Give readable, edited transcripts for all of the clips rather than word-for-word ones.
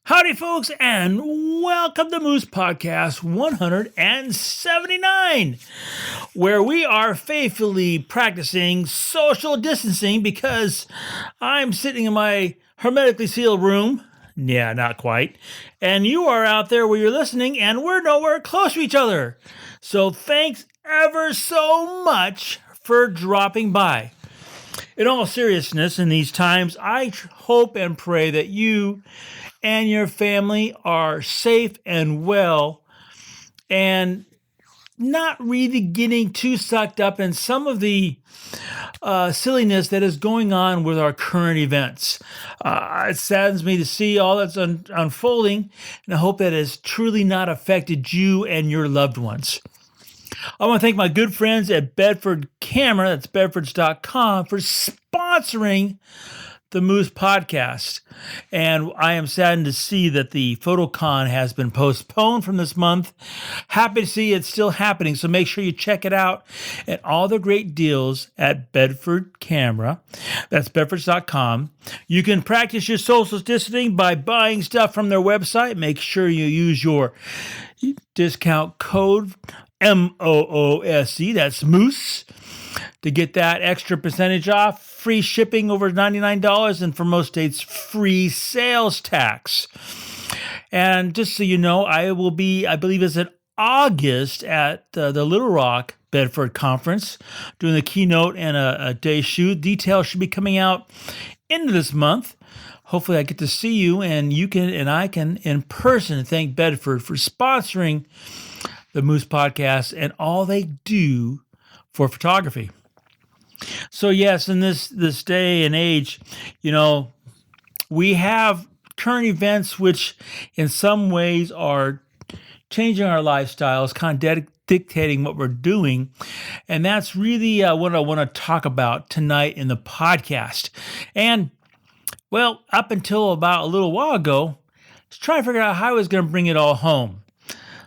Howdy, folks, and welcome to Moose Podcast 179, where we are faithfully practicing social distancing because I'm sitting in my hermetically sealed room. Yeah, not quite. And you are out there where you're listening, and we're nowhere close to each other. So thanks ever so much for dropping by. In all seriousness, in these times, I hope and pray that you and your family are safe and well and not really getting too sucked up in some of the silliness that is going on with our current events. It saddens me to see all that's unfolding, and I hope that has truly not affected you and your loved ones. I want to thank my good friends at Bedford Camera, that's bedfords.com, for sponsoring the Moose Podcast. And I am saddened to see that the PhotoCon has been postponed from this month. Happy to see it's still happening, so make sure you check it out. And all the great deals at Bedford Camera, that's bedfords.com. You can practice your social distancing by buying stuff from their website. Make sure you use your discount code MOOSE, that's Moose, to get that extra percentage off, free shipping over $99, and for most states, free sales tax. And just so you know, I will be, I believe it's in August at the Little Rock Bedford Conference, doing the keynote and a day shoot. Details should be coming out into this month. Hopefully I get to see you, and you can, and I can in person thank Bedford for sponsoring the Moose Podcast and all they do for photography. So yes, in this day and age, you know, we have current events which in some ways are changing our lifestyles, kind of dictating what we're doing. And that's really what I want to talk about tonight in the podcast. And well, up until about a little while ago, I was trying to figure out how I was going to bring it all home.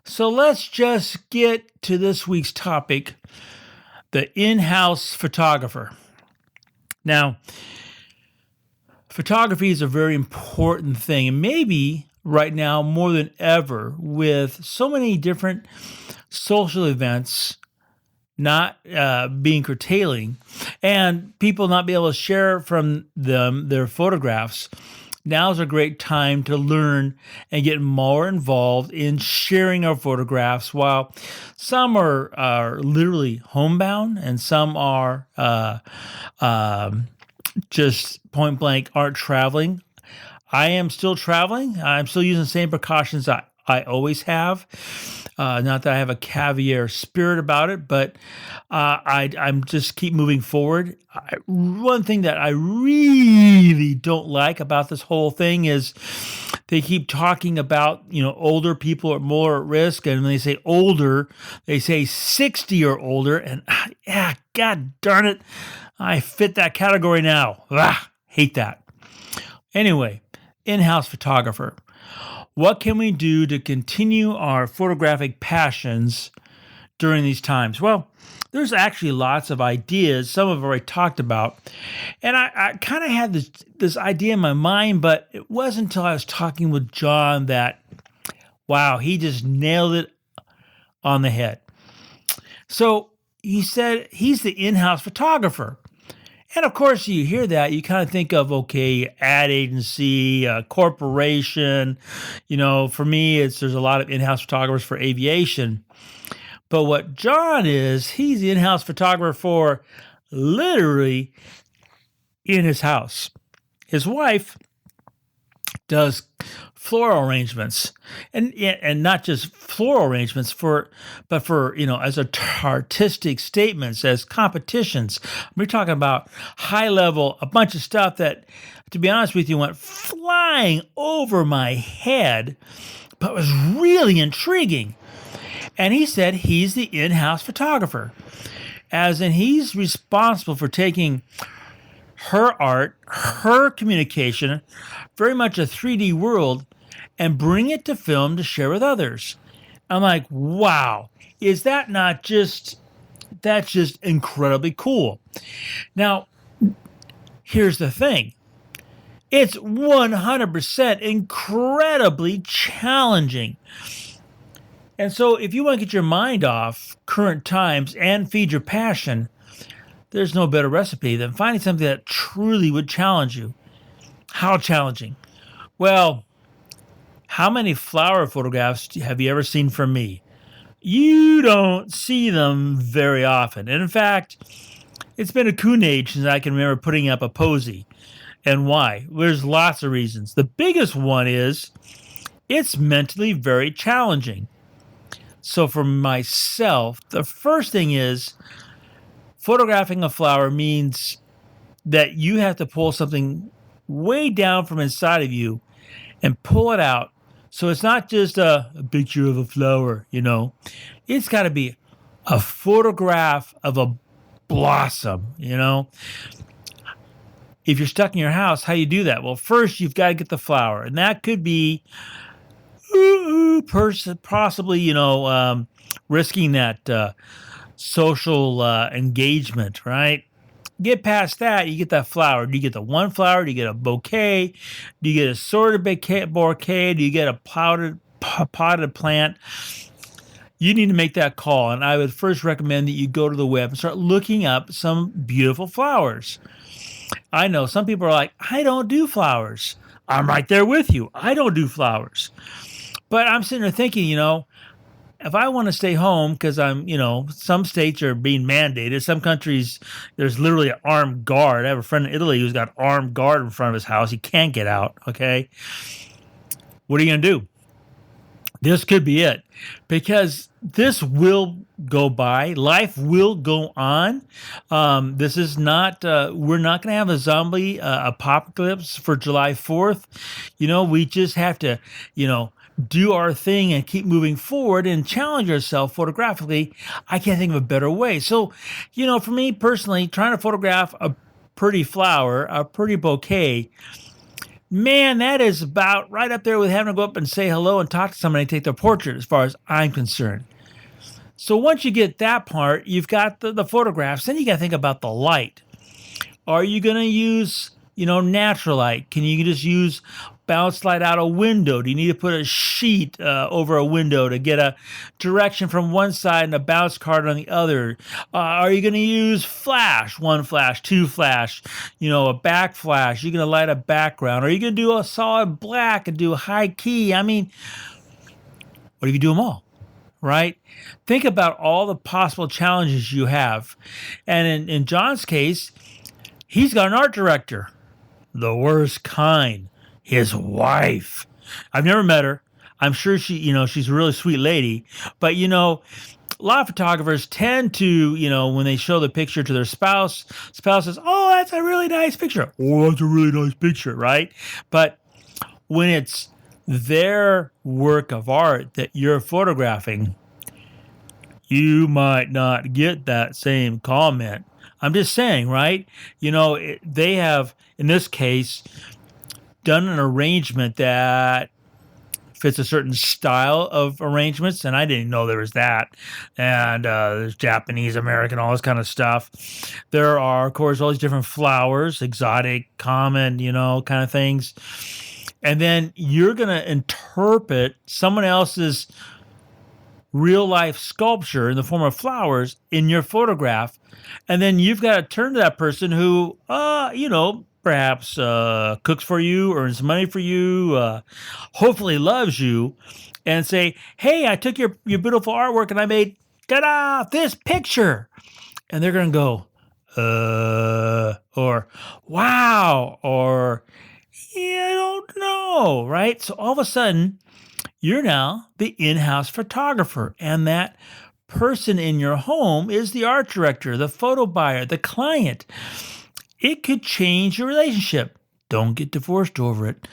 So let's just get to this week's topic, the in-house photographer. Now, photography is a very important thing, and maybe right now more than ever with so many different social events not being curtailing and people not be able to share from them their photographs. Now's a great time to learn and get more involved in sharing our photographs. While some are literally homebound and some are just point blank aren't traveling, I am still traveling. I'm still using the same precautions I always have. Not that I have a caviar spirit about it, but I'm just keep moving forward. One thing that I really don't like about this whole thing is they keep talking about, you know, older people are more at risk. And when they say older, they say 60 or older. And yeah, God darn it, I fit that category now. Hate that. Anyway, in-house photographer. What can we do to continue our photographic passions during these times? Well, there's actually lots of ideas. Some of them already talked about. And I kind of had this idea in my mind, but it wasn't until I was talking with John that, wow, he just nailed it on the head. So he said he's the in-house photographer. And of course, you hear that, you kind of think of, okay, ad agency, corporation. You know, for me, there's a lot of in-house photographers for aviation. But what John is, he's the in-house photographer for literally in his house. His wife does floral arrangements, and not just floral arrangements but for you know, as artistic statements, as competitions. We're talking about high level, a bunch of stuff that, to be honest with you, went flying over my head, but was really intriguing. And he said he's the in-house photographer, as in he's responsible for taking her art, her communication, very much a 3D world, and bring it to film to share with others. I'm like, wow, is that not just, that's just incredibly cool. Now, here's the thing. It's 100% incredibly challenging. And so, if you want to get your mind off current times and feed your passion, there's no better recipe than finding something that truly would challenge you. How challenging? Well, how many flower photographs have you ever seen from me? You don't see them very often. And in fact, it's been a coon age since I can remember putting up a posy. And why? There's lots of reasons. The biggest one is it's mentally very challenging. So for myself, the first thing is photographing a flower means that you have to pull something way down from inside of you and pull it out. So it's not just a picture of a flower, it's got to be a photograph of a blossom. If you're stuck in your house, how you do that? Well, first you've got to get the flower, and that could be possibly, risking that social engagement, right? Get past that, you get that flower. Do you get the one flower? Do you get a bouquet? Do you get a sorted bouquet? Do you get a potted plant? You need to make that call. And I would first recommend that you go to the web and start looking up some beautiful flowers. I know some people are like, I don't do flowers. I'm right there with you. I don't do flowers. But I'm sitting there thinking, if I want to stay home because some states are being mandated. Some countries, there's literally an armed guard. I have a friend in Italy who's got armed guard in front of his house. He can't get out. Okay. What are you going to do? This could be it, because this will go by. Life will go on. This is not, we're not going to have a zombie apocalypse for July 4th. We just have to, do our thing and keep moving forward and challenge ourselves photographically. I can't think of a better way. So, for me personally, trying to photograph a pretty flower, a pretty bouquet, man, that is about right up there with having to go up and say hello and talk to somebody and take their portrait, as far as I'm concerned. So once you get that part, you've got the photographs, then you got to think about the light. Are you going to use, natural light? Can you just use bounce light out a window? Do you need to put a sheet over a window to get a direction from one side and a bounce card on the other? Are you going to use flash, one flash, two flash, a back flash? You're going to light a background? Are you going to do a solid black and do a high key? I mean, what if you do them all? Right? Think about all the possible challenges you have. And in John's case, he's got an art director, the worst kind. His wife. I've never met her. I'm sure she's a really sweet lady. But, a lot of photographers tend to, when they show the picture to their spouse says, oh, that's a really nice picture. Oh, that's a really nice picture, right? But when it's their work of art that you're photographing, you might not get that same comment. I'm just saying, right? They have, in this case, done an arrangement that fits a certain style of arrangements, and I didn't know there was that. And there's Japanese, American, all this kind of stuff. There are, of course, all these different flowers, exotic, common, kind of things. And then you're going to interpret someone else's real life sculpture in the form of flowers in your photograph. And then you've got to turn to that person who, perhaps cooks for you, earns money for you, hopefully loves you, and say, hey, I took your beautiful artwork and I made, ta-da, this picture. And they're going to go, or wow, or yeah, I don't know, right? So all of a sudden, you're now the in-house photographer, and that person in your home is the art director, the photo buyer, the client. It could change your relationship. Don't get divorced over it.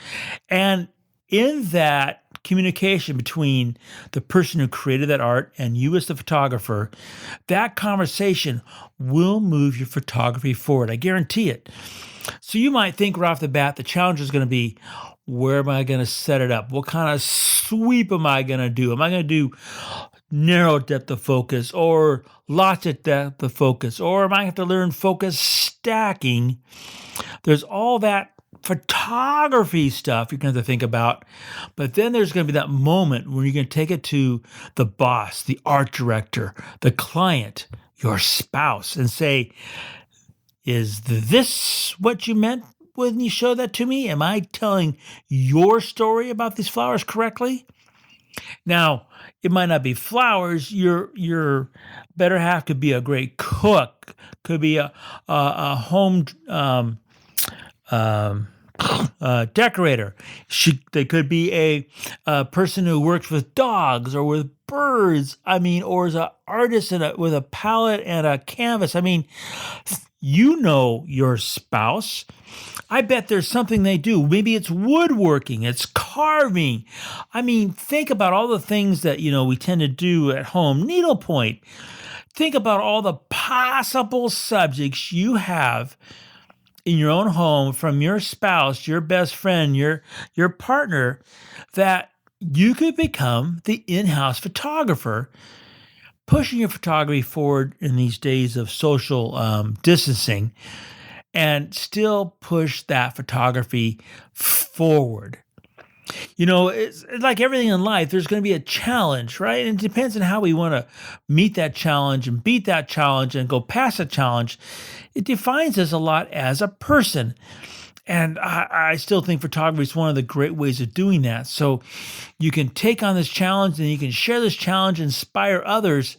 And in that communication between the person who created that art and you as the photographer, that conversation will move your photography forward. I guarantee it. So you might think right off the bat, the challenge is going to be, where am I going to set it up? What kind of sweep am I going to do? Am I going to do narrow depth of focus or lots of depth of focus? Or am I going to have to learn focus stacking? There's all that photography stuff you're going to have to think about. But then there's going to be that moment when you're going to take it to the boss, the art director, the client, your spouse, and say, is this what you meant when you showed that to me? Am I telling your story about these flowers correctly? Now, it might not be flowers. Your better half could be a great cook, could be a home um, decorator. They could be a person who works with dogs or with birds. I mean, or is an artist with a palette and a canvas. I mean, you know your spouse. I bet there's something they do. Maybe it's woodworking, it's carving. I mean, think about all the things that, we tend to do at home. Needlepoint. Think about all the possible subjects you have in your own home from your spouse, your best friend, your partner, that you could become the in-house photographer, pushing your photography forward in these days of social distancing, and still push that photography forward. It's like everything in life, there's going to be a challenge, right? And it depends on how we want to meet that challenge and beat that challenge and go past the challenge. It defines us a lot as a person. And I still think photography is one of the great ways of doing that. So you can take on this challenge and you can share this challenge, inspire others.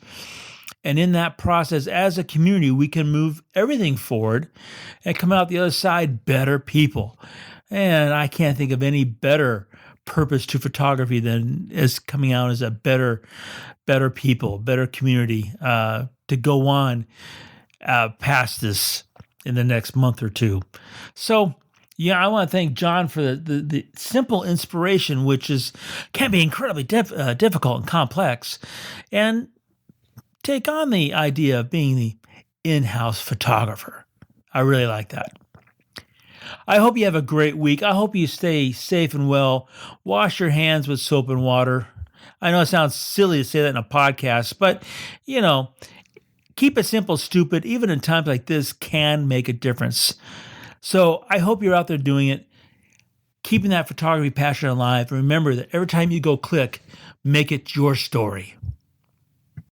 And in that process, as a community, we can move everything forward and come out the other side better people. And I can't think of any better purpose to photography than as coming out as a better people, better community to go on past this in the next month or two. So, I want to thank John for the simple inspiration, which can be incredibly difficult and complex, and take on the idea of being the in-house photographer. I really like that. I hope you have a great week. I hope you stay safe and well. Wash your hands with soap and water. I know it sounds silly to say that in a podcast, but, keep it simple, stupid, even in times like this, can make a difference. So I hope you're out there doing it, keeping that photography passion alive. Remember that every time you go click, make it your story.